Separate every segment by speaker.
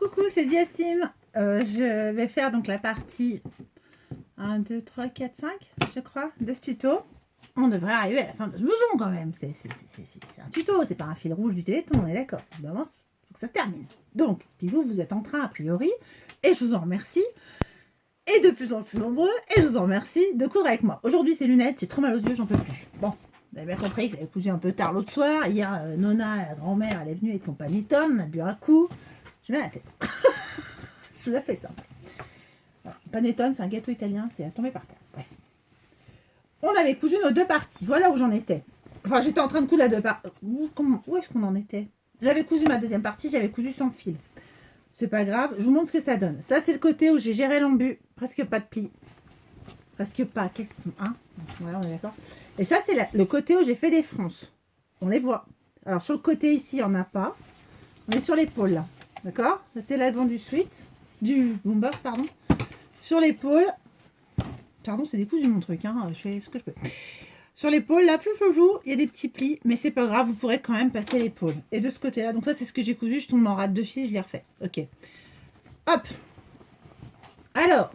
Speaker 1: Coucou, c'est Diastime. Je vais faire donc la partie 1, 2, 3, 4, 5, je crois, de ce tuto. On devrait arriver à la fin de ce blouson quand même. C'est un tuto, c'est pas un fil rouge du Téléthon, on est d'accord. Évidemment, il faut que ça se termine. Donc, puis vous êtes en train a priori, et je vous en remercie, et de plus en plus nombreux, et je vous en remercie de courir avec moi. Aujourd'hui, c'est lunettes, j'ai trop mal aux yeux, j'en peux plus. Bon, vous avez bien compris que j'avais cousu un peu tard l'autre soir. Hier, Nona, la grand-mère, elle est venue avec son panettone, on a bu un coup. J'ai mal à la tête. Je vous la fais simple. Panettone, c'est un gâteau italien, c'est à tomber par terre. Bref. On avait cousu nos deux parties. Voilà où j'en étais. Enfin, j'étais en train de coudre la deux parties. Où est-ce qu'on en était? J'avais cousu ma deuxième partie, j'avais cousu son fil. C'est pas grave, je vous montre ce que ça donne. Ça, c'est le côté où j'ai géré l'embu. Presque pas de plis. Presque pas. Hein, voilà, on est d'accord. Et ça, c'est le côté où j'ai fait des fronces. On les voit. Alors, sur le côté ici, il n'y en a pas. On est sur l'épaule, là. D'accord? Ça, c'est l'avant du sweat. Du bombers, pardon. Sur l'épaule. Pardon, c'est décousu mon truc, hein. Je fais ce que je peux. Sur l'épaule, là, il y a des petits plis, mais c'est pas grave, vous pourrez quand même passer l'épaule. Et de ce côté-là, donc ça, c'est ce que j'ai cousu. Je tombe en rate de fil, je l'ai refait. Ok. Hop. Alors,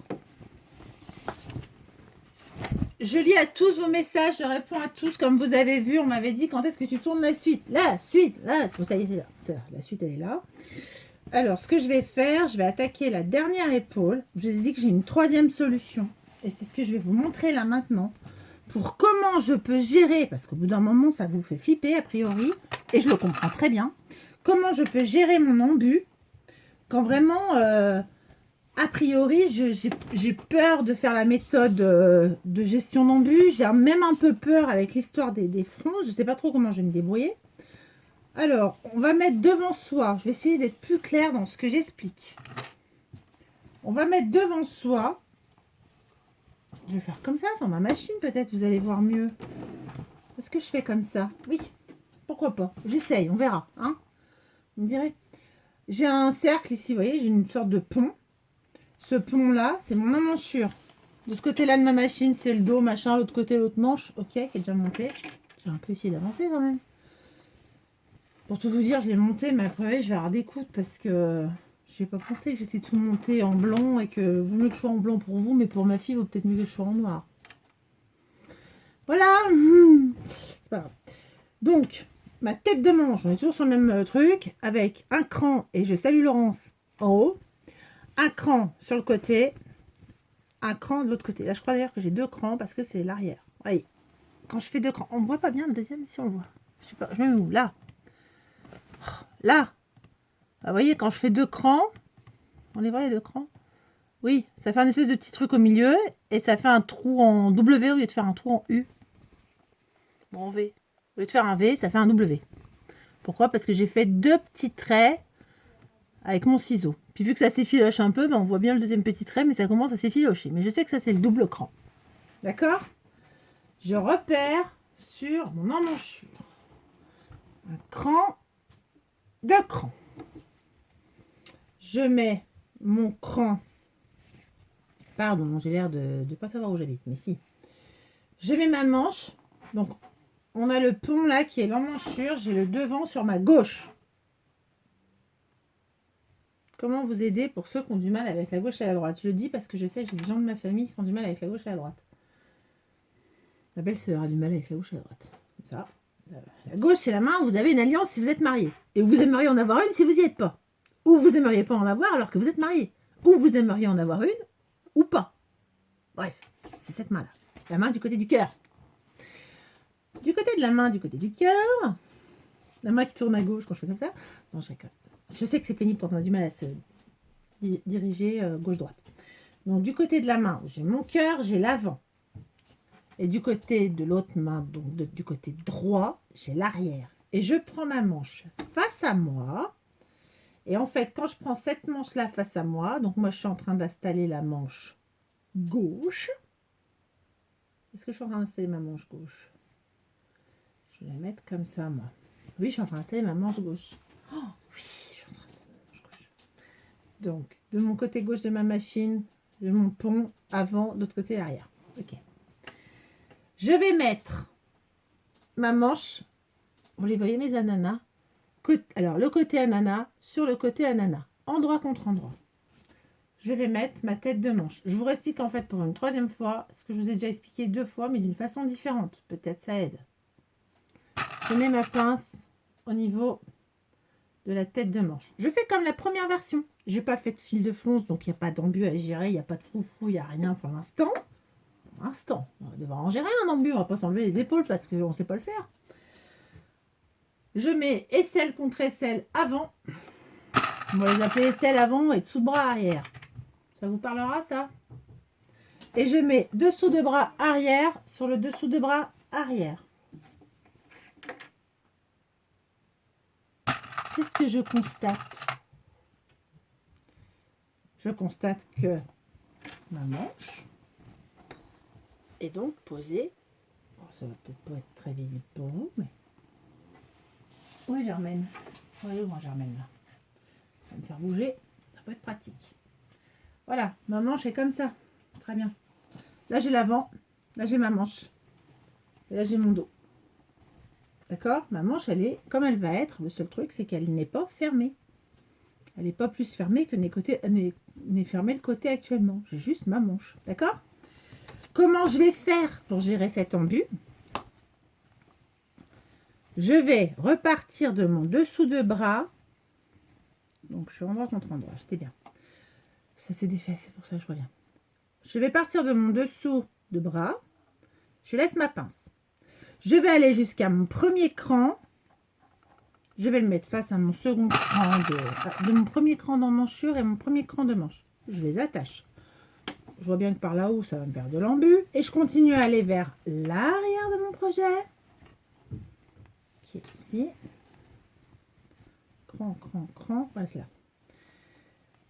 Speaker 1: je lis à tous vos messages, je réponds à tous. Comme vous avez vu, on m'avait dit quand est-ce que tu tournes la suite. La suite, là, c'est pour ça, elle est là. C'est là. La suite, elle est là. Alors, ce que je vais faire, je vais attaquer la dernière épaule. Je vous ai dit que j'ai une troisième solution. Et c'est ce que je vais vous montrer là maintenant. Pour comment je peux gérer, parce qu'au bout d'un moment, ça vous fait flipper a priori. Et je le comprends très bien. Comment je peux gérer mon embu quand vraiment, a priori, j'ai peur de faire la méthode de gestion d'embu. J'ai même un peu peur avec l'histoire des fronces. Je ne sais pas trop comment je vais me débrouiller. Alors, on va mettre devant soi. Je vais essayer d'être plus claire dans ce que j'explique. On va mettre devant soi. Je vais faire comme ça sur ma machine, peut-être. Vous allez voir mieux. Est-ce que je fais comme ça? Oui. Pourquoi pas? J'essaye, on verra. Hein, vous me direz. J'ai un cercle ici, vous voyez, j'ai une sorte de pont. Ce pont-là, c'est mon emmanchure. De ce côté-là de ma machine, c'est le dos, machin. L'autre côté, l'autre manche. Ok, qui est déjà monté. J'ai un peu essayé d'avancer quand même. Pour tout vous dire, je l'ai monté, mais après, je vais avoir des coudes parce que je n'ai pas pensé que j'étais tout monté en blanc et que vaut mieux que je sois en blanc pour vous, mais pour ma fille, il vaut peut-être mieux que je sois en noir. Voilà. C'est pas grave. Donc, ma tête de manche, on est toujours sur le même truc, avec un cran, et je salue Laurence, en haut, un cran sur le côté, un cran de l'autre côté. Là, je crois d'ailleurs que j'ai deux crans parce que c'est l'arrière. Voyez, quand je fais deux crans, on ne voit pas bien le deuxième, si on le voit. Je sais pas, je mets où? Là. Là. Vous voyez, quand je fais deux crans, on les voit les deux crans? Oui, ça fait un espèce de petit truc au milieu et ça fait un trou en W au lieu de faire un trou en U. Bon, en V. Au lieu de faire un V, ça fait un W. Pourquoi? Parce que j'ai fait deux petits traits avec mon ciseau. Puis vu que ça s'effiloche un peu, ben on voit bien le deuxième petit trait, mais ça commence à s'effilocher. Mais je sais que ça, c'est le double cran. D'accord? Je repère sur mon emmanchure. Un cran, deux crans. Je mets mon cran. Pardon, j'ai l'air de ne pas savoir où j'habite, mais si. Je mets ma manche. Donc, on a le pont là qui est l'emmanchure. J'ai le devant sur ma gauche. Comment vous aider pour ceux qui ont du mal avec la gauche et la droite? Je le dis parce que je sais que j'ai des gens de ma famille qui ont du mal avec la gauche et la droite. Ma belle-sœur a du mal avec la gauche et la droite. Comme ça. La gauche, c'est la main où vous avez une alliance si vous êtes marié. Et vous aimeriez en avoir une si vous n'y êtes pas. Ou vous aimeriez pas en avoir alors que vous êtes marié. Ou vous aimeriez en avoir une ou pas. Bref, c'est cette main-là. La main du côté du cœur. Du côté de la main, du côté du cœur. La main qui tourne à gauche quand je fais comme ça. Non, je rigole. Je sais que c'est pénible quand on a du mal à se diriger gauche-droite. Donc, du côté de la main, j'ai mon cœur, j'ai l'avant. Et du côté de l'autre main, donc du côté droit, j'ai l'arrière. Et je prends ma manche face à moi. Et en fait, quand je prends cette manche-là face à moi, donc moi, je suis en train d'installer la manche gauche. Est-ce que je suis en train d'installer ma manche gauche? Je vais la mettre comme ça, moi. Oui, je suis en train d'installer ma manche gauche. Oh, oui, je suis en train d'installer ma manche gauche. Donc, de mon côté gauche de ma machine, de mon pont avant, de l'autre côté arrière. Ok. Je vais mettre ma manche. Vous les voyez, mes ananas? Alors, le côté ananas sur le côté ananas. endroit contre endroit. Je vais mettre ma tête de manche. Je vous réexplique en fait pour une troisième fois ce que je vous ai déjà expliqué 2 fois, mais d'une façon différente. Peut-être ça aide. Je mets ma pince au niveau de la tête de manche. Je fais comme la première version. J'ai pas fait de fil de flonce, donc il n'y a pas d'embu à gérer, il n'y a pas de froufrou, il n'y a rien pour l'instant. Pour l'instant, on va devoir en gérer un embu, on va pas s'enlever les épaules parce qu'on ne sait pas le faire. Je mets aisselle contre aisselle avant. On va les appeler aisselle avant et dessous de bras arrière. Ça vous parlera ça? Et je mets dessous de bras arrière sur le dessous de bras arrière. Qu'est-ce que je constate? Je constate que ma manche est donc posée. Bon, ça va peut-être pas être très visible pour vous, mais... Oui, Germaine. Oui, moi, Germaine, là. Ça va me faire bouger. Ça peut être pratique. Voilà, ma manche est comme ça. Très bien. Là, j'ai l'avant. Là, j'ai ma manche. Et là, j'ai mon dos. D'accord? Ma manche, elle est comme elle va être. Le seul truc, c'est qu'elle n'est pas fermée. Elle n'est pas plus fermée que n'est fermé le côté actuellement. J'ai juste ma manche. D'accord? Comment je vais faire pour gérer cet embu? Je vais repartir de mon dessous de bras. Donc, je suis endroit contre endroit. J'étais bien. Ça s'est défait, c'est pour ça que je reviens. Je vais partir de mon dessous de bras. Je laisse ma pince. Je vais aller jusqu'à mon premier cran. Je vais le mettre face à mon second cran de mon premier cran d'emmanchure et mon premier cran de manche. Je les attache. Je vois bien que par là-haut, ça va me faire de l'embu. Et je continue à aller vers l'arrière de mon projet. Qui est ici. Cran, cran, cran. Voilà, c'est là.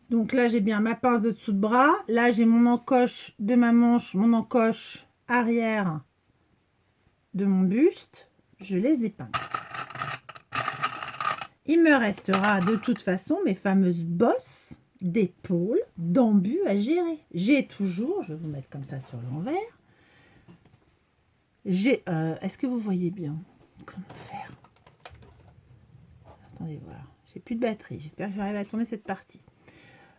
Speaker 1: Donc là, j'ai bien ma pince de dessous de bras. Là, j'ai mon encoche de ma manche, mon encoche arrière de mon buste. Je les épingle. Il me restera de toute façon mes fameuses bosses d'épaule, d'embu à gérer. J'ai toujours, je vais vous mettre comme ça sur l'envers. J'ai, est-ce que vous voyez bien comment faire? Attendez voir, j'ai plus de batterie. J'espère que j'arrive à tourner cette partie.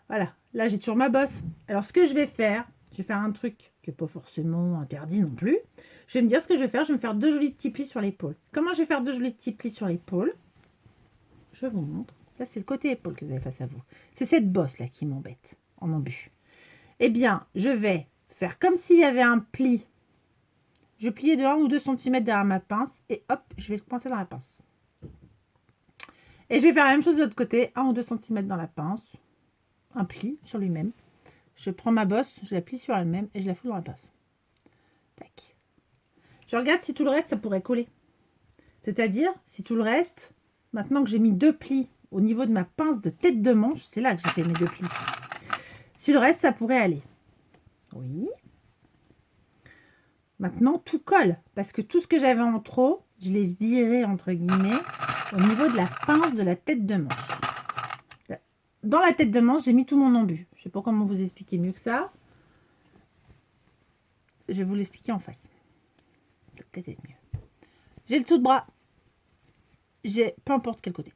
Speaker 1: Voilà, là j'ai toujours ma bosse. Alors ce que je vais faire un truc qui n'est pas forcément interdit non plus. Je vais me dire ce que je vais faire. Je vais me faire 2 jolis petits plis sur l'épaule. Comment je vais faire 2 jolis petits plis sur l'épaule? Je vous montre. Là, c'est le côté épaule que vous avez face à vous. C'est cette bosse-là qui m'embête en embu. Eh bien, je vais faire comme s'il y avait un pli. Je pliais de 1 ou 2 cm derrière ma pince et hop, je vais le coincer dans la pince. Et je vais faire la même chose de l'autre côté, 1 ou 2 cm dans la pince. Un pli sur lui-même. Je prends ma bosse, je la plie sur elle-même et je la fous dans la pince. Tac. Je regarde si tout le reste, ça pourrait coller. C'est-à-dire, si tout le reste... Maintenant que j'ai mis 2 plis au niveau de ma pince de tête de manche, c'est là que j'ai fait mes 2 plis. Si le reste, ça pourrait aller. Oui. Maintenant, tout colle. Parce que tout ce que j'avais en trop, je l'ai viré, entre guillemets, au niveau de la pince de la tête de manche. Dans la tête de manche, j'ai mis tout mon embu. Je ne sais pas comment vous expliquer mieux que ça. Je vais vous l'expliquer en face. Ça peut peut-être être mieux. J'ai le dessous de bras. J'ai, peu importe quel côté,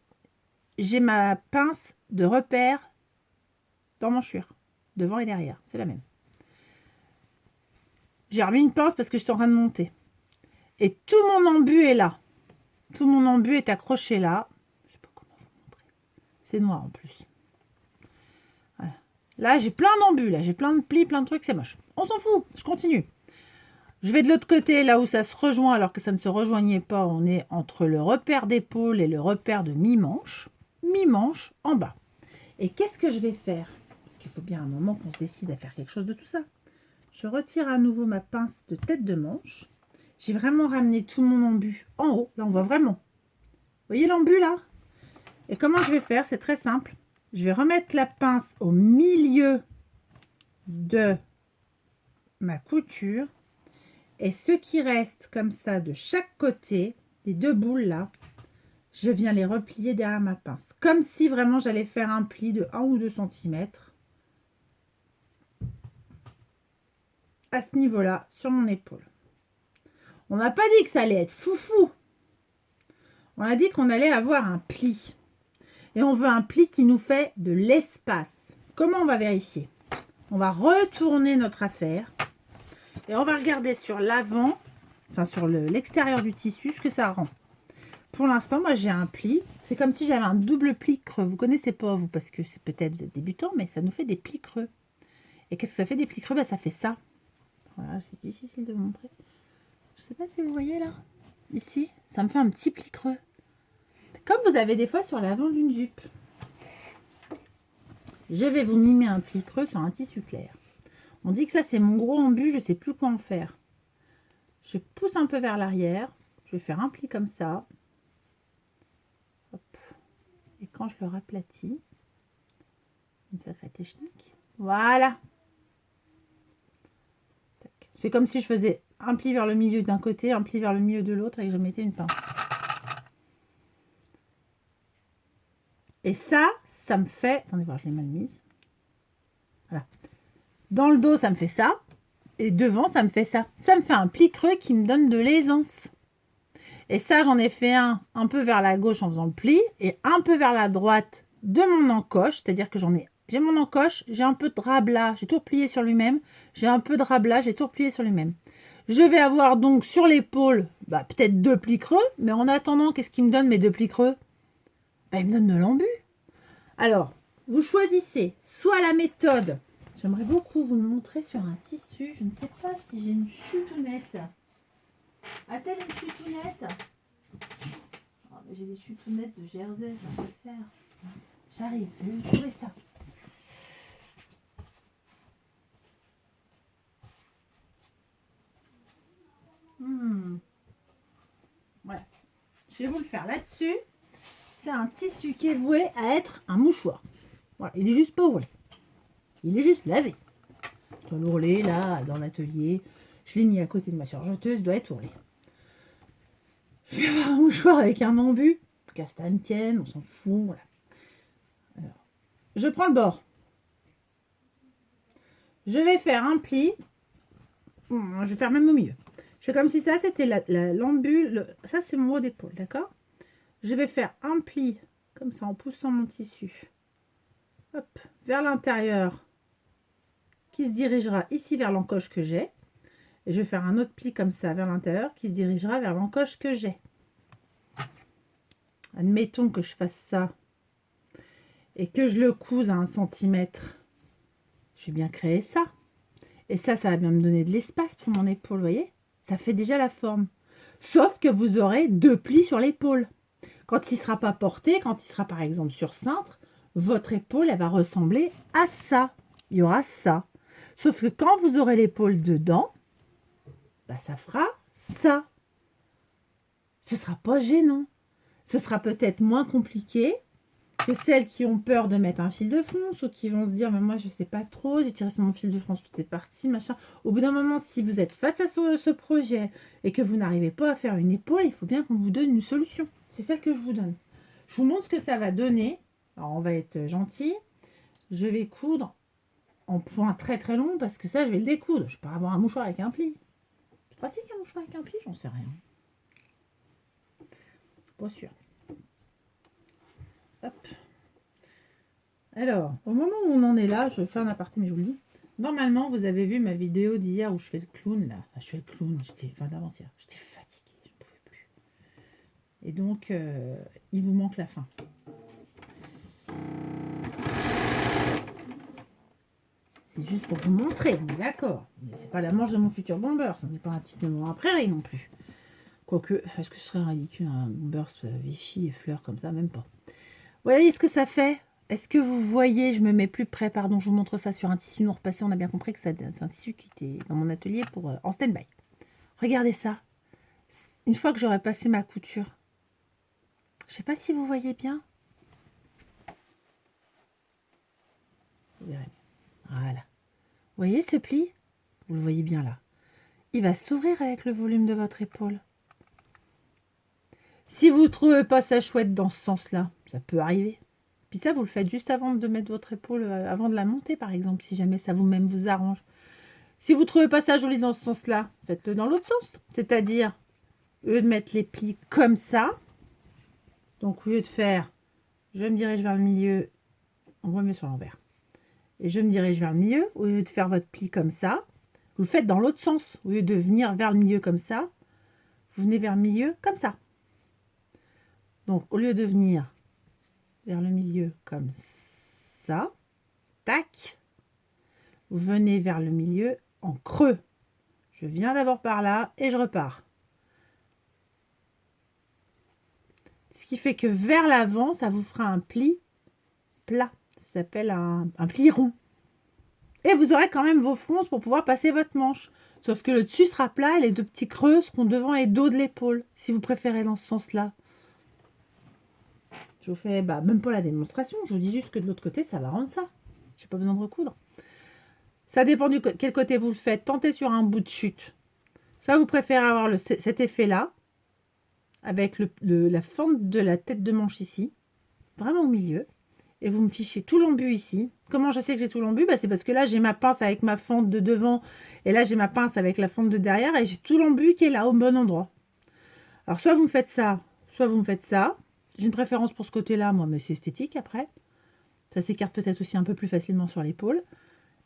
Speaker 1: j'ai ma pince de repère d'emmanchure, devant et derrière, c'est la même. J'ai remis une pince parce que je suis en train de monter. Et tout mon embu est là. Tout mon embu est accroché là. Je sais pas comment vous montrer. C'est noir en plus. Voilà. Là, j'ai plein d'embus, là, j'ai plein de plis, plein de trucs, c'est moche. On s'en fout, je continue. Je vais de l'autre côté, là où ça se rejoint, alors que ça ne se rejoignait pas. On est entre le repère d'épaule et le repère de mi-manche. Mi-manche en bas. Et qu'est-ce que je vais faire? Parce qu'il faut bien un moment qu'on se décide à faire quelque chose de tout ça. Je retire à nouveau ma pince de tête de manche. J'ai vraiment ramené tout mon embu en haut. Là, on voit vraiment. Vous voyez l'embu, là? Et comment je vais faire? C'est très simple. Je vais remettre la pince au milieu de ma couture. Et ce qui reste comme ça de chaque côté, les 2 boules là, je viens les replier derrière ma pince. Comme si vraiment j'allais faire un pli de 1 ou 2 cm. À ce niveau-là, sur mon épaule. On n'a pas dit que ça allait être foufou. On a dit qu'on allait avoir un pli. Et on veut un pli qui nous fait de l'espace. Comment on va vérifier? On va retourner notre affaire et on va regarder sur l'avant, enfin sur l'extérieur du tissu, ce que ça rend. Pour l'instant, moi j'ai un pli. C'est comme si j'avais un double pli creux. Vous connaissez pas, vous, parce que c'est peut-être débutant, mais ça nous fait des plis creux. Et qu'est-ce que ça fait des plis creux? Bah, ça fait ça. Voilà, c'est difficile de vous montrer. Je sais pas si vous voyez là. Ici, ça me fait un petit pli creux. Comme vous avez des fois sur l'avant d'une jupe. Je vais vous mimer un pli creux sur un tissu clair. On dit que ça, c'est mon gros embu. Je ne sais plus quoi en faire. Je pousse un peu vers l'arrière. Je vais faire un pli comme ça. Hop. Et quand je le raplatis, une sacrée technique. Voilà. C'est comme si je faisais un pli vers le milieu d'un côté, un pli vers le milieu de l'autre et que je mettais une pince. Et ça me fait... Attendez voir, je l'ai mal mise. Voilà. Dans le dos, ça me fait ça. Et devant, ça me fait ça. Ça me fait un pli creux qui me donne de l'aisance. Et ça, j'en ai fait un peu vers la gauche en faisant le pli. Et un peu vers la droite de mon encoche. C'est-à-dire que j'ai mon encoche, j'ai un peu de rablat. J'ai tout replié sur lui-même. J'ai un peu de rablat, j'ai tout replié sur lui-même. Je vais avoir donc sur l'épaule, peut-être 2 plis creux. Mais en attendant, qu'est-ce qui me donne mes 2 plis creux? Il me donne de l'embu. Alors, vous choisissez soit la méthode. J'aimerais beaucoup vous le montrer sur un tissu. Je ne sais pas si j'ai une chutounette. A-t-elle une chutounette? J'ai des chutounettes de Jersey, ça peut le faire. Mince, j'arrive, je vais trouver ça. Voilà. Je vais vous le faire là-dessus. C'est un tissu qui est voué à être un mouchoir. Voilà, il est juste pas ourlé. Il est juste lavé. Je dois l'ourler là, dans l'atelier. Je l'ai mis à côté de ma surjeteuse, doit être ourlé. Je vais avoir un mouchoir avec un embu. Qu'à ça tienne, on s'en fout. Voilà. Alors, je prends le bord. Je vais faire un pli. Je vais faire même au milieu. Je fais comme si ça, c'était l'embu. Ça, c'est mon haut d'épaule, d'accord? Je vais faire un pli, comme ça, en poussant mon tissu. Hop, vers l'intérieur, qui se dirigera ici vers l'encoche que j'ai. Et je vais faire un autre pli comme ça, vers l'intérieur, qui se dirigera vers l'encoche que j'ai. Admettons que je fasse ça et que je le couse à 1 centimètre. Je vais bien créer ça. Et ça va bien me donner de l'espace pour mon épaule, vous voyez? Ça fait déjà la forme. Sauf que vous aurez 2 plis sur l'épaule. Quand il ne sera pas porté, quand il sera par exemple sur cintre, votre épaule, elle va ressembler à ça. Il y aura ça. Sauf que quand vous aurez l'épaule dedans, ça fera ça. Ce ne sera pas gênant. Ce sera peut-être moins compliqué que celles qui ont peur de mettre un fil de fronce ou qui vont se dire mais moi je sais pas trop, j'ai tiré sur mon fil de fronce, tout est parti, machin. Au bout d'un moment, si vous êtes face à ce projet et que vous n'arrivez pas à faire une épaule, il faut bien qu'on vous donne une solution. C'est celle que je vous donne. Je vous montre ce que ça va donner. Alors on va être gentil. Je vais coudre en point très très long parce que ça je vais le découdre. Je peux pas avoir un mouchoir avec un pli. C'est pratique un mouchoir avec un pli, j'en sais rien. Pas sûr. Hop. Alors, au moment où on en est là, je fais un aparté, mais je vous le dis. Normalement, vous avez vu ma vidéo d'hier où je fais le clown, là. Enfin, je fais le clown, enfin d'avant-hier. J'étais fatiguée, je ne pouvais plus. Et donc, il vous manque la fin. C'est juste pour vous montrer, d'accord. Mais c'est pas la manche de mon futur bomber, ça n'est pas un petit moment à prairie non plus. Quoique, est-ce que ce serait ridicule un bomber Vichy et fleurs comme ça? Même pas. Vous voyez ce que ça fait? Est-ce que vous voyez, je me mets plus près, pardon, je vous montre ça sur un tissu non repassé, on a bien compris que c'est un tissu qui était dans mon atelier pour en stand-by. Regardez ça. Une fois que j'aurai passé ma couture, je ne sais pas si vous voyez bien. Vous verrez. Voilà. Vous voyez ce pli? Vous le voyez bien là. Il va s'ouvrir avec le volume de votre épaule. Si vous ne trouvez pas ça chouette dans ce sens-là, ça peut arriver. Puis ça, vous le faites juste avant de mettre votre épaule, avant de la monter, par exemple, si jamais ça vous-même vous arrange. Si vous ne trouvez pas ça joli dans ce sens-là, faites-le dans l'autre sens. C'est-à-dire, au lieu de mettre les plis comme ça, donc au lieu de faire je me dirige vers le milieu, on remet sur l'envers. Et je me dirige vers le milieu, au lieu de faire votre pli comme ça, vous le faites dans l'autre sens. Au lieu de venir vers le milieu comme ça, vous venez vers le milieu comme ça. Donc, au lieu de venir vers le milieu comme ça, tac, vous venez vers le milieu en creux. Je viens d'abord par là et je repars. Ce qui fait que vers l'avant, ça vous fera un pli plat. Ça s'appelle un pli rond. Et vous aurez quand même vos fronces pour pouvoir passer votre manche. Sauf que le dessus sera plat, les deux petits creux seront devant et dos de l'épaule, si vous préférez dans ce sens-là. Je vous fais même pas la démonstration, je vous dis juste que de l'autre côté, ça va rendre ça. J'ai pas besoin de recoudre. Ça dépend de quel côté vous le faites. Tentez sur un bout de chute. Soit vous préférez avoir cet effet-là, avec la fente de la tête de manche ici, vraiment au milieu. Et vous me fichez tout l'embu ici. Comment je sais que j'ai tout l'embu? C'est parce que là, j'ai ma pince avec ma fente de devant. Et là, j'ai ma pince avec la fente de derrière. Et j'ai tout l'embu qui est là, au bon endroit. Alors, soit vous me faites ça, soit vous me faites ça. J'ai une préférence pour ce côté-là, moi, mais c'est esthétique après. Ça s'écarte peut-être aussi un peu plus facilement sur l'épaule.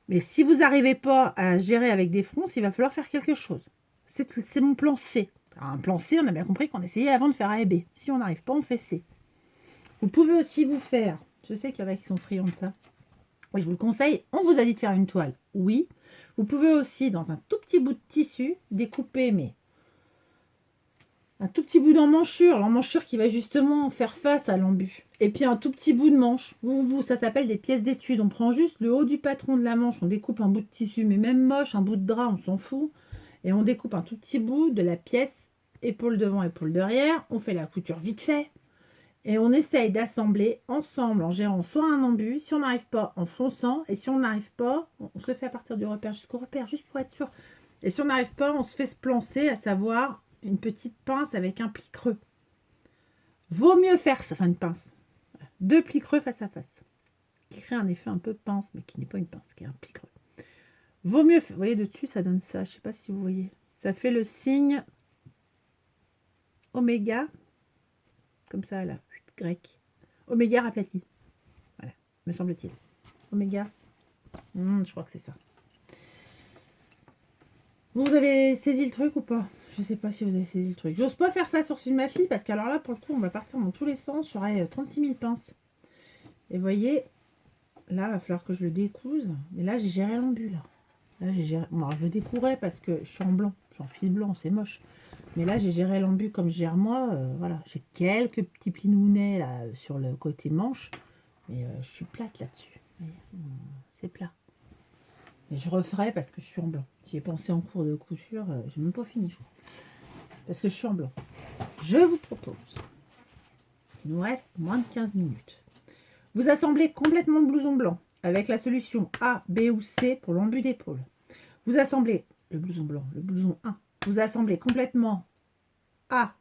Speaker 1: Mais si vous n'arrivez pas à gérer avec des fronces, il va falloir faire quelque chose. C'est mon plan C. Alors, un plan C, on a bien compris qu'on essayait avant de faire A et B. Si on n'arrive pas, on fait C. Vous pouvez aussi vous faire... Je sais qu'il y en a qui sont friands de ça. Oui, je vous le conseille. On vous a dit de faire une toile. Oui. Vous pouvez aussi, dans un tout petit bout de tissu, découper, mais un tout petit bout d'emmanchure. L'emmanchure qui va justement faire face à l'embu. Et puis un tout petit bout de manche. Ça s'appelle des pièces d'étude. On prend juste le haut du patron de la manche. On découpe un bout de tissu, mais même moche, un bout de drap, on s'en fout. Et on découpe un tout petit bout de la pièce épaule devant, épaule derrière. On fait la couture vite fait. Et on essaye d'assembler ensemble en gérant soit un embu, si on n'arrive pas en fonçant, et si on n'arrive pas, on se le fait à partir du repère jusqu'au repère, juste pour être sûr. Et si on n'arrive pas, on se fait se plancer, à savoir une petite pince avec un pli creux. Vaut mieux faire ça, enfin une pince, deux plis creux face à face, qui crée un effet un peu pince, mais qui n'est pas une pince, qui est un pli creux. Vaut mieux, vous voyez dessus, ça donne ça, je ne sais pas si vous voyez. Ça fait le signe oméga, comme ça là. Grec. Oméga aplati. Voilà, me semble-t-il. Oméga. Je crois que c'est ça. Vous avez saisi le truc ou pas? Je ne sais pas si vous avez saisi le truc. J'ose pas faire ça sur celui de ma fille parce qu'alors là, pour le coup, on va partir dans tous les sens. J'aurai 36 000 pinces. Et vous voyez, là, il va falloir que je le découse. Mais là, j'ai géré l'embu, là. Là, j'ai géré... Bon, je le décourais parce que je suis en blanc. Je suis en fil blanc, c'est moche. Mais là, j'ai géré l'embu comme je gère moi. Voilà, j'ai quelques petits plinounets là sur le côté manche. Mais je suis plate là-dessus. C'est plat. Mais je referai parce que je suis en blanc. J'y ai pensé en cours de couture. Je n'ai même pas fini, je crois. Parce que je suis en blanc. Je vous propose. Il nous reste moins de 15 minutes. Vous assemblez complètement le blouson blanc avec la solution A, B ou C pour l'embu d'épaule. Vous assemblez le blouson blanc, le blouson 1. Vous assemblez complètement A,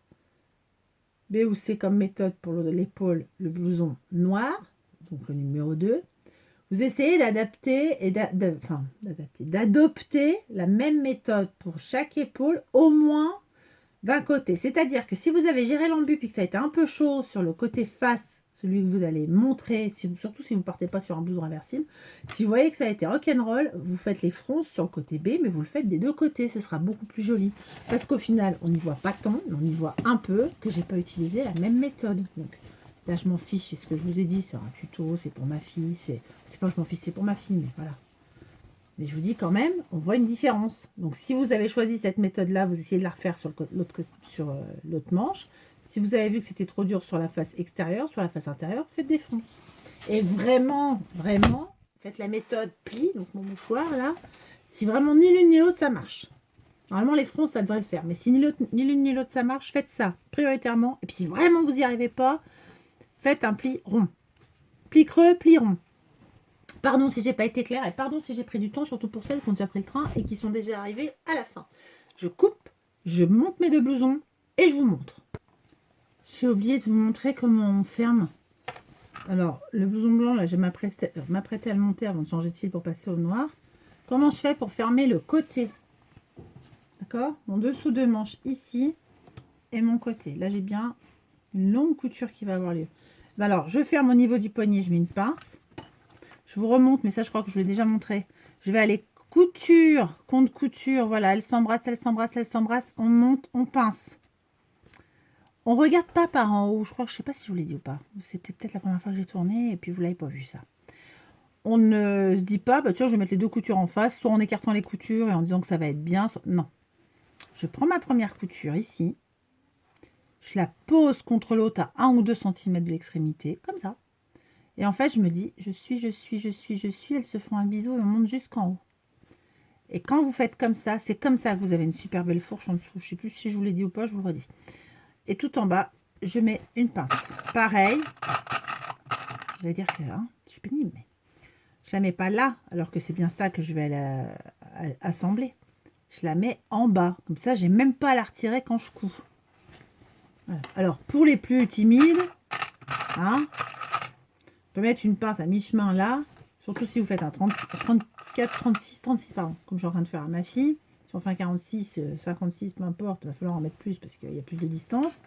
Speaker 1: B ou C comme méthode pour l'épaule, le blouson noir, donc le numéro 2. Vous essayez d'adopter la même méthode pour chaque épaule, au moins d'un côté. C'est-à-dire que si vous avez géré l'embu et que ça a été un peu chaud sur le côté face, celui que vous allez montrer, surtout si vous ne partez pas sur un blouson réversible, si vous voyez que ça a été rock'n'roll, vous faites les fronces sur le côté B, mais vous le faites des deux côtés, ce sera beaucoup plus joli. Parce qu'au final, on n'y voit pas tant, mais on y voit un peu que j'ai pas utilisé la même méthode. Donc là, je m'en fiche, c'est ce que je vous ai dit, c'est un tuto, c'est pour ma fille, c'est pas que je m'en fiche, c'est pour ma fille, mais voilà. Mais je vous dis quand même, on voit une différence. Donc si vous avez choisi cette méthode-là, vous essayez de la refaire sur l'autre manche. Si vous avez vu que c'était trop dur sur la face extérieure, sur la face intérieure, faites des fronces. Et vraiment, vraiment, faites la méthode pli, donc mon mouchoir là. Si vraiment ni l'une ni l'autre, ça marche. Normalement, les fronces, ça devrait le faire. Mais si ni l'une ni l'autre, ça marche, faites ça prioritairement. Et puis si vraiment vous n'y arrivez pas, faites un pli rond. Pli creux, pli rond. Pardon si j'ai pas été claire et pardon si j'ai pris du temps, surtout pour celles qui ont déjà pris le train et qui sont déjà arrivées à la fin. Je coupe, je monte mes deux blousons et je vous montre. J'ai oublié de vous montrer comment on ferme. Alors, le blouson blanc, là, je m'apprêtais à le monter avant de changer de fil pour passer au noir. Comment je fais pour fermer le côté? D'accord? Mon dessous de manche ici et mon côté. Là, j'ai bien une longue couture qui va avoir lieu. Ben alors, je ferme au niveau du poignet, je mets une pince. Je vous remonte, mais ça, je crois que je vous l'ai déjà montré. Je vais aller couture, compte couture. Voilà, elle s'embrasse, elle s'embrasse, elle s'embrasse. On monte, on pince. On regarde pas par en haut. Je crois que je sais pas si je vous l'ai dit ou pas. C'était peut-être la première fois que j'ai tourné et puis vous l'avez pas vu ça. On ne se dit pas, bah tiens, je vais mettre les deux coutures en face, soit en écartant les coutures et en disant que ça va être bien, soit... Non. Je prends ma première couture ici. Je la pose contre l'autre à 1 ou 2 cm de l'extrémité, comme ça. Et en fait, je me dis, je suis, elles se font un bisou et on monte jusqu'en haut. Et quand vous faites comme ça, c'est comme ça que vous avez une super belle fourche en dessous. Je ne sais plus si je vous l'ai dit ou pas, je vous le redis. Et tout en bas, je mets une pince. Pareil. Je vais dire que hein, je suis pénible, mais je la mets pas là, alors que c'est bien ça que je vais assembler. Je la mets en bas. Comme ça, j'ai même pas à la retirer quand je couds. Voilà. Alors, pour les plus timides, hein, on peut mettre une pince à mi-chemin là. Surtout si vous faites un 34, 36, 36, pardon, comme je suis en train de faire à ma fille. Si on fait un 46, 56, peu importe, il va falloir en mettre plus parce qu'il y a plus de distance.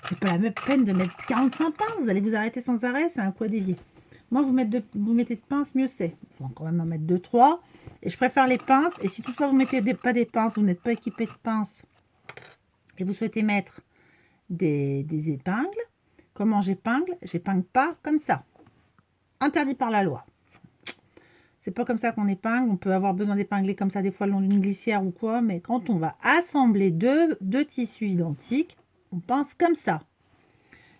Speaker 1: C'est pas la même peine de mettre 45 pinces. Vous allez vous arrêter sans arrêt, c'est un coup à dévier. Moi, vous mettez de pinces, mieux c'est. Il faut quand même en mettre 2-3. Et je préfère les pinces. Et si toutefois vous ne mettez pas des pinces, vous n'êtes pas équipé de pinces et vous souhaitez mettre des épingles, comment j'épingle? J'épingle pas comme ça. Interdit par la loi. C'est pas comme ça qu'on épingle. On peut avoir besoin d'épingler comme ça des fois le long d'une glissière ou quoi. Mais quand on va assembler deux tissus identiques, on pince comme ça.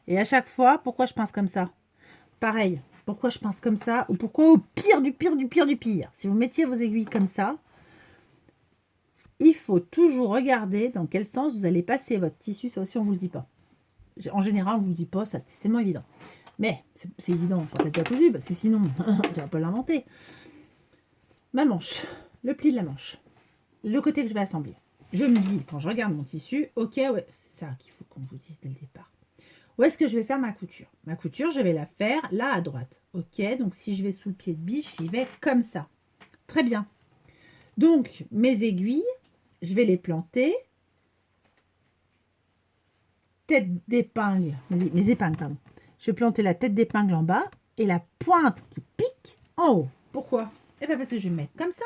Speaker 1: Et à chaque fois, pourquoi je pince comme ça? Pareil, pourquoi je pince comme ça? Ou pourquoi au pire du pire du pire du pire? Si vous mettiez vos aiguilles comme ça, il faut toujours regarder dans quel sens vous allez passer votre tissu. Ça aussi, on ne vous le dit pas. En général, on ne vous le dit pas, c'est tellement évident. Mais c'est évident quand c'est déjà cousu, parce que sinon, on ne va pas l'inventer. Ma manche, le pli de la manche, le côté que je vais assembler. Je me dis, quand je regarde mon tissu, ok, ouais, c'est ça qu'il faut qu'on vous dise dès le départ. Où est-ce que je vais faire ma couture? Ma couture, je vais la faire là à droite. Ok, donc si je vais sous le pied de biche, j'y vais comme ça. Très bien. Donc, mes aiguilles, je vais les planter. Tête d'épingle, mes épingles, pardon. Je vais planter la tête d'épingle en bas et la pointe qui pique en haut. Pourquoi? Eh bien parce que je vais mettre comme ça.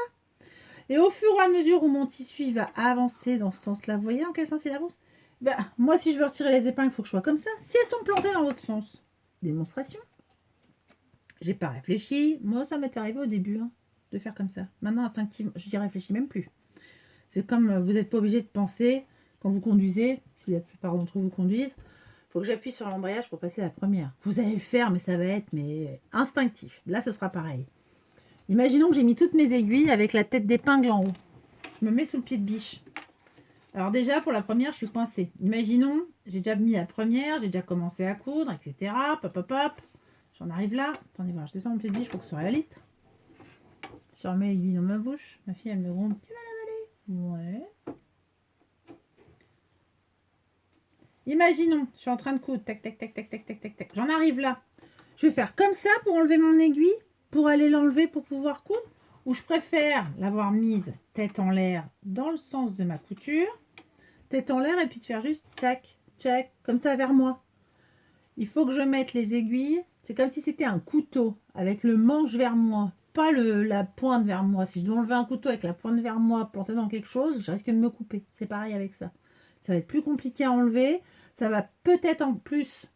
Speaker 1: Et au fur et à mesure où mon tissu va avancer dans ce sens-là, vous voyez dans quel sens il avance? Ben, moi, si je veux retirer les épingles, il faut que je sois comme ça. Si elles sont plantées dans l'autre sens, démonstration. J'ai pas réfléchi. Moi, ça m'est arrivé au début hein, de faire comme ça. Maintenant, instinctivement, je n'y réfléchis même plus. C'est comme vous n'êtes pas obligé de penser quand vous conduisez, si la plupart d'entre vous conduisent, il faut que j'appuie sur l'embrayage pour passer la première. Vous allez le faire, mais ça va être instinctif. Là, ce sera pareil. Imaginons que j'ai mis toutes mes aiguilles avec la tête d'épingle en haut. Je me mets sous le pied de biche. Alors déjà, pour la première, je suis coincée. Imaginons, j'ai déjà mis la première, j'ai déjà commencé à coudre, etc. Pop, pop, pop. J'en arrive là. Attendez voir, je descends mon pied de biche pour que ce soit réaliste. Je remets l'aiguille dans ma bouche. Ma fille, elle me gronde. Tu vas l'avaler? Ouais. Imaginons, je suis en train de coudre. Tac, tac, tac, tac, tac, tac, tac, tac. J'en arrive là. Je vais faire comme ça pour enlever mon aiguille, pour aller l'enlever pour pouvoir coudre. Ou je préfère l'avoir mise tête en l'air dans le sens de ma couture. Tête en l'air et puis de faire juste tchac, tchac, comme ça vers moi. Il faut que je mette les aiguilles. C'est comme si c'était un couteau avec le manche vers moi, pas la pointe vers moi. Si je dois enlever un couteau avec la pointe vers moi, planter dans quelque chose, je risque de me couper. C'est pareil avec ça. Ça va être plus compliqué à enlever. Ça va peut-être en plus,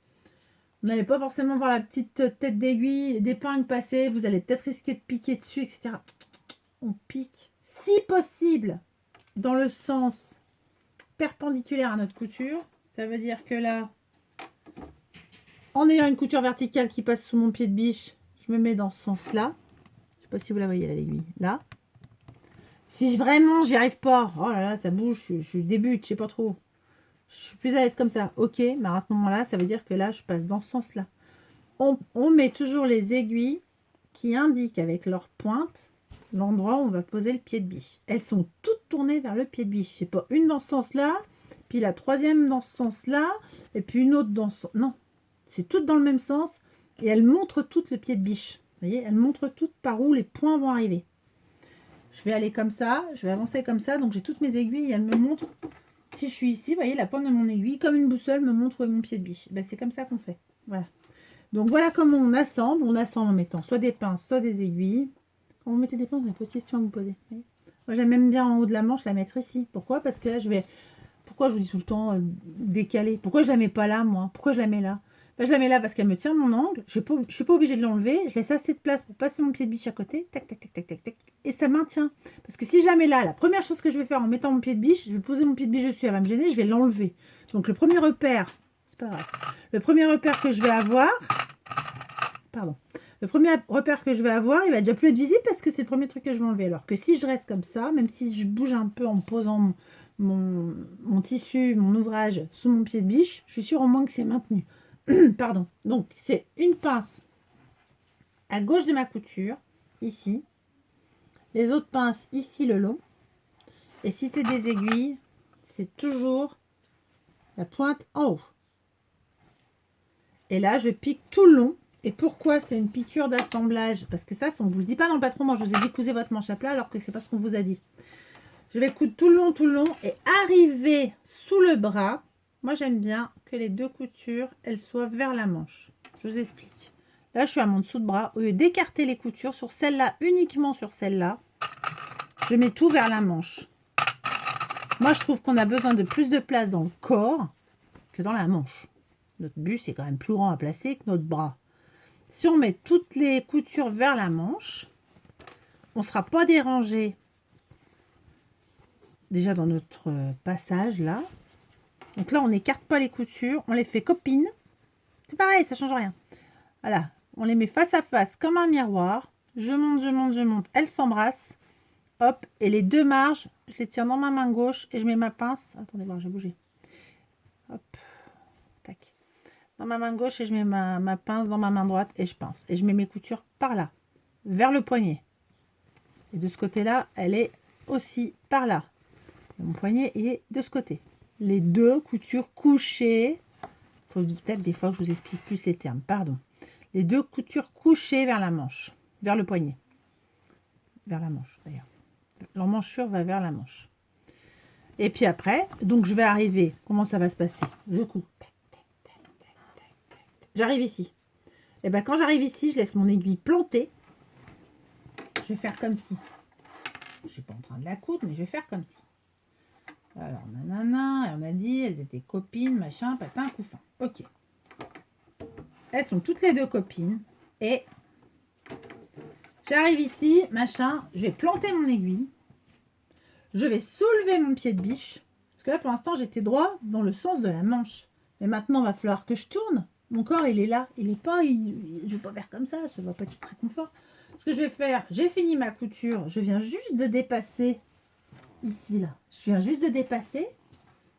Speaker 1: vous n'allez pas forcément voir la petite tête d'aiguille, d'épingle passer. Vous allez peut-être risquer de piquer dessus, etc. On pique, si possible, dans le sens perpendiculaire à notre couture. Ça veut dire que là, en ayant une couture verticale qui passe sous mon pied de biche, je me mets dans ce sens-là. Je ne sais pas si vous la voyez, l'aiguille. Là. Si vraiment j'y arrive pas, oh là là, ça bouge, je débute, je sais pas trop. Je suis plus à l'aise comme ça. Ok, mais à ce moment-là, ça veut dire que là, je passe dans ce sens-là. On met toujours les aiguilles qui indiquent avec leur pointe l'endroit où on va poser le pied de biche. Elles sont toutes tournées vers le pied de biche. C'est pas une dans ce sens-là, puis la troisième dans ce sens-là, et puis une autre dans ce sens. Non, c'est toutes dans le même sens, et elles montrent toutes le pied de biche. Vous voyez, elles montrent toutes par où les points vont arriver. Je vais aller comme ça, je vais avancer comme ça, donc j'ai toutes mes aiguilles, et elles me montrent. Si je suis ici, vous voyez, la pointe de mon aiguille, comme une boussole, me montre où est mon pied de biche. Ben, c'est comme ça qu'on fait. Voilà. Donc voilà comment on assemble. On assemble en mettant soit des pinces, soit des aiguilles. Quand vous mettez des pinces, on a pas de questions à vous poser. Moi j'aime même bien en haut de la manche la mettre ici. Pourquoi? Parce que là je vais... Pourquoi je vous dis tout le temps décaler? Pourquoi je la mets pas là, moi? Pourquoi je la mets là? Ben, je la mets là parce qu'elle me tient mon angle. Je ne suis pas obligée de l'enlever. Je laisse assez de place pour passer mon pied de biche à côté. Tac, tac, tac, tac, tac, tac. Et ça maintient. Parce que si je la mets là, la première chose que je vais faire en mettant mon pied de biche, je vais poser mon pied de biche dessus, elle va me gêner, je vais l'enlever. Donc le premier repère, c'est pas grave. Le premier repère que je vais avoir, pardon. Le premier repère que je vais avoir, il va déjà plus être visible parce que c'est le premier truc que je vais enlever. Alors que si je reste comme ça, même si je bouge un peu en posant mon tissu, mon ouvrage sous mon pied de biche, je suis sûre au moins que c'est maintenu. Pardon. Donc, c'est une pince à gauche de ma couture, ici. Les autres pinces ici le long. Et si c'est des aiguilles, c'est toujours la pointe en haut. Et là, je pique tout le long. Et pourquoi c'est une piqûre d'assemblage? Parce que ça, on ne vous le dit pas dans le patron. Moi, je vous ai dit cousez votre manche à plat alors que c'est pas ce qu'on vous a dit. Je vais coudre tout le long et arriver sous le bras. Moi, j'aime bien que les deux coutures, elles soient vers la manche. Je vous explique. Là, je suis à mon dessous de bras. Au lieu d'écarter les coutures sur celle-là, uniquement sur celle-là, je mets tout vers la manche. Moi, je trouve qu'on a besoin de plus de place dans le corps que dans la manche. Notre buste, c'est quand même plus grand à placer que notre bras. Si on met toutes les coutures vers la manche, on ne sera pas dérangé déjà dans notre passage là. Donc là, on n'écarte pas les coutures, on les fait copines. C'est pareil, ça change rien. Voilà, on les met face à face comme un miroir. Je monte, je monte, je monte. Elles s'embrassent. Hop, et les deux marges, je les tiens dans ma main gauche et je mets ma pince. Attendez voir, j'ai bougé. Hop, tac. Dans ma main gauche et je mets ma pince dans ma main droite et je pince. Et je mets mes coutures par là, vers le poignet. Et de ce côté-là, elle est aussi par là. Mon poignet est de ce côté. Les deux coutures couchées. Il faut peut-être des fois que je vous explique plus ces termes. Pardon. Les deux coutures couchées vers la manche. Vers le poignet. Vers la manche d'ailleurs. L'emmanchure va vers la manche. Et puis après, donc je vais arriver. Comment ça va se passer? Je couds. J'arrive ici. Et bien quand j'arrive ici, je laisse mon aiguille planter. Je vais faire comme si. Je ne suis pas en train de la coudre, mais je vais faire comme si. Alors, nanana, on a dit, elles étaient copines, machin, patin, couffin. Ok. Elles sont toutes les deux copines. Et j'arrive ici, machin, je vais planter mon aiguille. Je vais soulever mon pied de biche. Parce que là, pour l'instant, j'étais droit dans le sens de la manche. Mais maintenant, il va falloir que je tourne. Mon corps, il est là. Il n'est pas... je ne vais pas faire comme ça. Ça ne va pas être très confort. Ce que je vais faire, j'ai fini ma couture. Je viens juste de dépasser... Ici, là. Je viens juste de dépasser.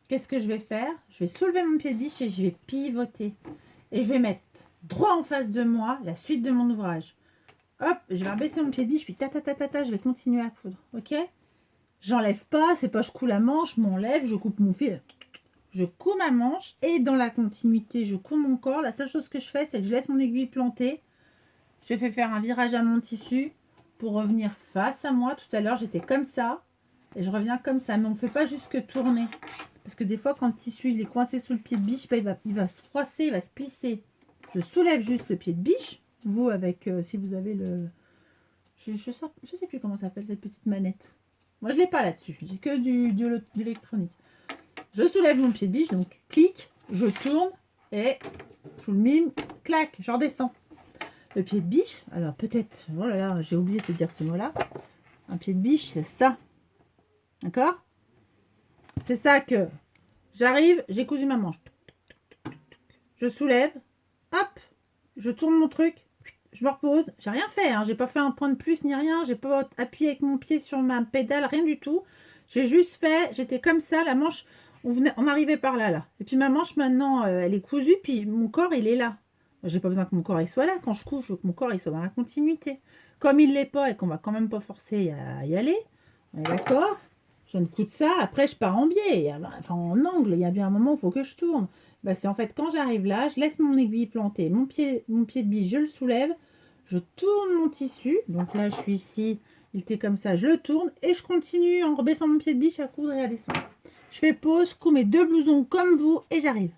Speaker 1: Qu'est-ce que je vais faire? Je vais soulever mon pied de biche et je vais pivoter. Et je vais mettre droit en face de moi la suite de mon ouvrage. Hop, je vais abaisser mon pied de biche, puis je vais continuer à coudre. Ok? J'enlève pas, c'est pas je couds la manche, je m'enlève, je coupe mon fil. Je couds ma manche et dans la continuité, je couds mon corps. La seule chose que je fais, c'est que je laisse mon aiguille planter. Je fais faire un virage à mon tissu pour revenir face à moi. Tout à l'heure, j'étais comme ça. Et je reviens comme ça, mais on ne fait pas juste que tourner. Parce que des fois, quand le tissu il est coincé sous le pied de biche, il va se froisser, il va se plisser. Je soulève juste le pied de biche. Vous, avec, si vous avez le... Je sais plus comment ça s'appelle cette petite manette. Moi, je ne l'ai pas là-dessus. J'ai que de l'électronique. Je soulève mon pied de biche, donc clic, je tourne et je le mime, clac, je redescends. Le pied de biche, alors peut-être, oh là là, j'ai oublié de dire ce mot-là. Un pied de biche, c'est ça. D'accord? C'est ça que j'arrive, j'ai cousu ma manche. Je soulève, hop, je tourne mon truc, je me repose. J'ai rien fait, hein, j'ai pas fait un point de plus ni rien, j'ai pas appuyé avec mon pied sur ma pédale, rien du tout. J'ai juste fait, j'étais comme ça, la manche, on arrivait par là, là. Et puis ma manche maintenant, elle est cousue, puis mon corps, il est là. J'ai pas besoin que mon corps il soit là. Quand je couche, je veux que mon corps il soit dans la continuité. Comme il l'est pas et qu'on va quand même pas forcer à y aller, on est d'accord? Je viens de coudre ça, après je pars en biais, enfin en angle, il y a bien un moment où il faut que je tourne. Bah, c'est en fait quand j'arrive là, je laisse mon aiguille planter, mon pied de biche, je le soulève, je tourne mon tissu, donc là je suis ici, il était comme ça, je le tourne et je continue en rebaissant mon pied de biche à coudre et à descendre. Je fais pause, je couds mes deux blousons comme vous et j'arrive.